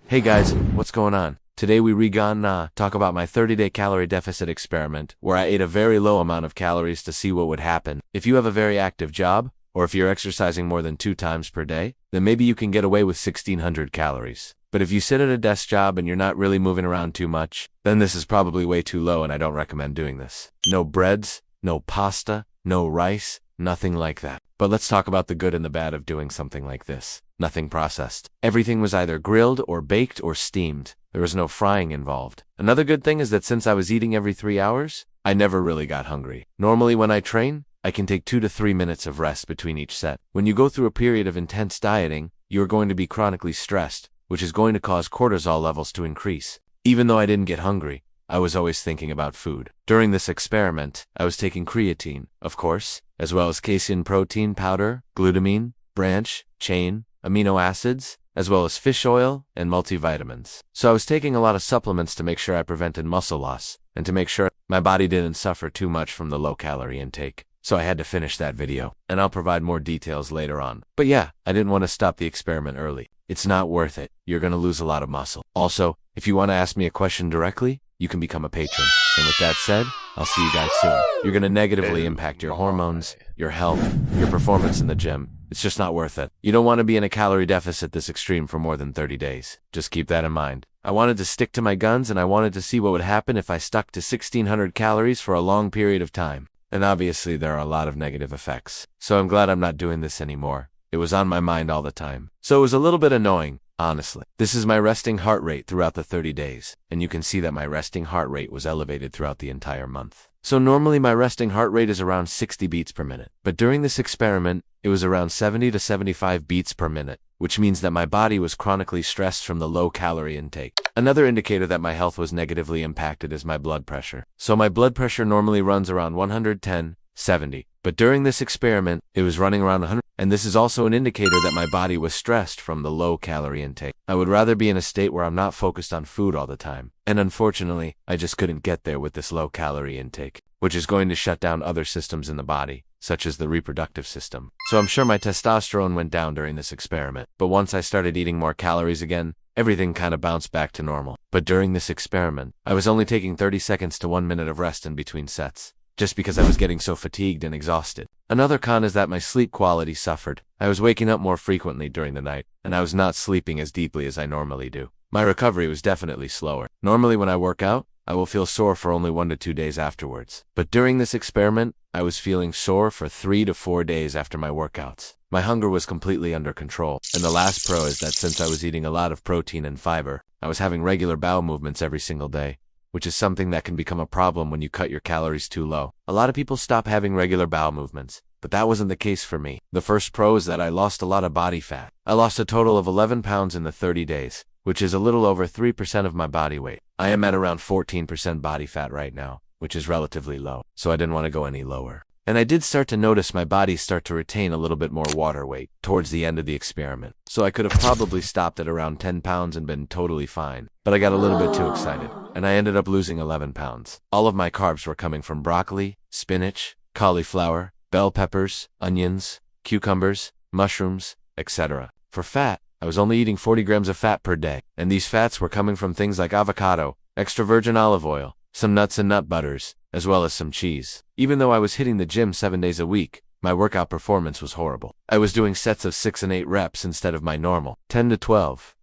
Hey guys, what's going on? Today we gonna talk about my 30-day calorie deficit experiment, where I ate a very low amount of calories to see what would happen. If you have a very active job, or if you're exercising more than 2 times per day, then maybe you can get away with 1600 calories. But if you sit at a desk job and you're not really moving around too much, then this is probably way too low and I don't recommend doing this. No breads, no pasta, no rice, nothing like that. But let's talk about the good and the bad of doing something like this. Nothing processed. Everything was either grilled or baked or steamed. There was no frying involved. Another good thing is that since I was eating every 3 hours, I never really got hungry. Normally when I train, I can take 2 to 3 minutes of rest between each set. When you go through a period of intense dieting, you are going to be chronically stressed, which is going to cause cortisol levels to increase. Even though I didn't get hungry, I was always thinking about food. During this experiment, I was taking creatine, of course, as well as casein protein powder, glutamine, branch, chain, amino acids, as well as fish oil and multivitamins. So I was taking a lot of supplements to make sure I prevented muscle loss and to make sure my body didn't suffer too much from the low-calorie intake. So I had to finish that video, and I'll provide more details later on. But yeah, I didn't want to stop the experiment early. It's not worth it. You're going to lose a lot of muscle. Also, if you want to ask me a question directly, you can become a patron. And with that said, I'll see you guys soon. You're going to negatively impact your hormones, your health, your performance in the gym. It's just not worth it. You don't want to be in a calorie deficit this extreme for more than 30 days. Just keep that in mind. I wanted to stick to my guns and I wanted to see what would happen if I stuck to 1600 calories for a long period of time. And obviously there are a lot of negative effects. So I'm glad I'm not doing this anymore. It was on my mind all the time. So it was a little bit annoying, honestly. This is my resting heart rate throughout the 30 days. And you can see that my resting heart rate was elevated throughout the entire month. So normally my resting heart rate is around 60 beats per minute. But during this experiment, it was around 70 to 75 beats per minute, which means that my body was chronically stressed from the low calorie intake. Another indicator that my health was negatively impacted is my blood pressure. So my blood pressure normally runs around 110/70. But during this experiment, it was running around 100. And this is also an indicator that my body was stressed from the low calorie intake. I would rather be in a state where I'm not focused on food all the time. And unfortunately, I just couldn't get there with this low calorie intake, which is going to shut down other systems in the body, such as the reproductive system. So I'm sure my testosterone went down during this experiment. But once I started eating more calories again, everything kind of bounced back to normal. But during this experiment, I was only taking 30 seconds to 1 minute of rest in between sets, just because I was getting so fatigued and exhausted. Another con is that my sleep quality suffered. I was waking up more frequently during the night, and I was not sleeping as deeply as I normally do. My recovery was definitely slower. Normally when I work out, I will feel sore for only 1 to 2 days afterwards. But during this experiment, I was feeling sore for 3 to 4 days after my workouts. My hunger was completely under control. And the last pro is that since I was eating a lot of protein and fiber, I was having regular bowel movements every single day, which is something that can become a problem when you cut your calories too low. A lot of people stop having regular bowel movements, but that wasn't the case for me. The first pro is that I lost a lot of body fat. I lost a total of 11 pounds in the 30 days, which is a little over 3% of my body weight. I am at around 14% body fat right now, which is relatively low, so I didn't want to go any lower. And I did start to notice my body start to retain a little bit more water weight towards the end of the experiment. So I could have probably stopped at around 10 pounds and been totally fine. But I got a little bit too excited, and I ended up losing 11 pounds. All of my carbs were coming from broccoli, spinach, cauliflower, bell peppers, onions, cucumbers, mushrooms, etc. For fat, I was only eating 40 grams of fat per day, and these fats were coming from things like avocado, extra virgin olive oil, some nuts and nut butters, as well as some cheese. Even though I was hitting the gym 7 days a week, my workout performance was horrible. I was doing sets of 6 and 8 reps instead of my normal 10 to 12.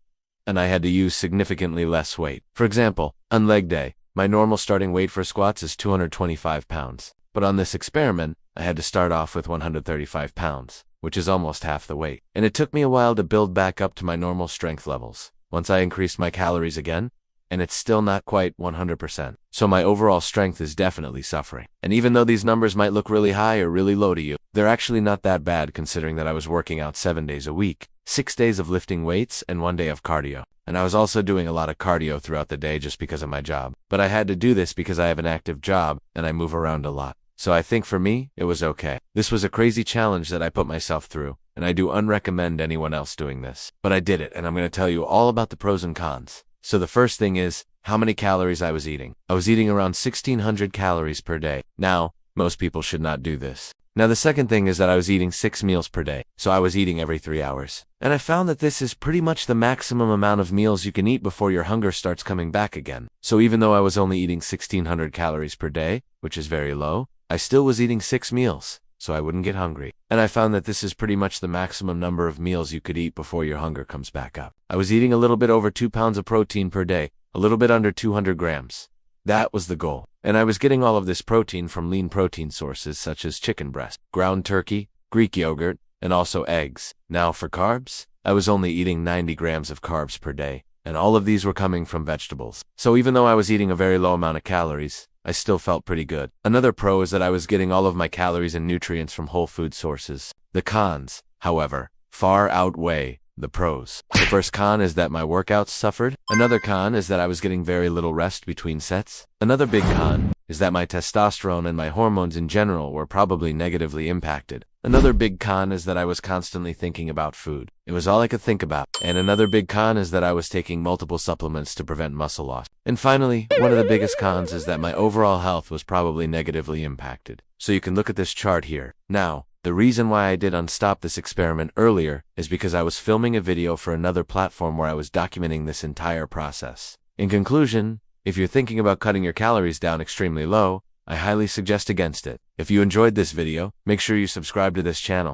And I had to use significantly less weight. For example, on leg day, my normal starting weight for squats is 225 pounds. But on this experiment, I had to start off with 135 pounds, which is almost half the weight. And it took me a while to build back up to my normal strength levels. Once I increased my calories again, and it's still not quite 100%. So my overall strength is definitely suffering. And even though these numbers might look really high or really low to you, they're actually not that bad considering that I was working out 7 days a week, 6 days of lifting weights, and 1 day of cardio. And I was also doing a lot of cardio throughout the day just because of my job. But I had to do this because I have an active job and I move around a lot. So I think for me, it was okay. This was a crazy challenge that I put myself through, and I do unrecommend anyone else doing this. But I did it, and I'm going to tell you all about the pros and cons. So the first thing is how many calories I was eating. I was eating around 1600 calories per day. Now, most people should not do this. Now the second thing is that I was eating 6 meals per day, so I was eating every 3 hours. And I found that this is pretty much the maximum amount of meals you can eat before your hunger starts coming back again. So even though I was only eating 1600 calories per day, which is very low, I still was eating 6 meals, so I wouldn't get hungry. And I found that this is pretty much the maximum number of meals you could eat before your hunger comes back up. I was eating a little bit over 2 pounds of protein per day, a little bit under 200 grams. That was the goal. And I was getting all of this protein from lean protein sources such as chicken breast, ground turkey, Greek yogurt, and also eggs. Now for carbs, I was only eating 90 grams of carbs per day, and all of these were coming from vegetables. So even though I was eating a very low amount of calories, I still felt pretty good. Another pro is that I was getting all of my calories and nutrients from whole food sources. The cons, however, far outweigh the pros. The first con is that my workouts suffered. Another con is that I was getting very little rest between sets. Another big con is that my testosterone and my hormones in general were probably negatively impacted. Another big con is that I was constantly thinking about food. It was all I could think about. And another big con is that I was taking multiple supplements to prevent muscle loss. And finally, one of the biggest cons is that my overall health was probably negatively impacted. So you can look at this chart here. Now, the reason why I did unstop this experiment earlier is because I was filming a video for another platform where I was documenting this entire process. In conclusion, if you're thinking about cutting your calories down extremely low, I highly suggest against it. If you enjoyed this video, make sure you subscribe to this channel.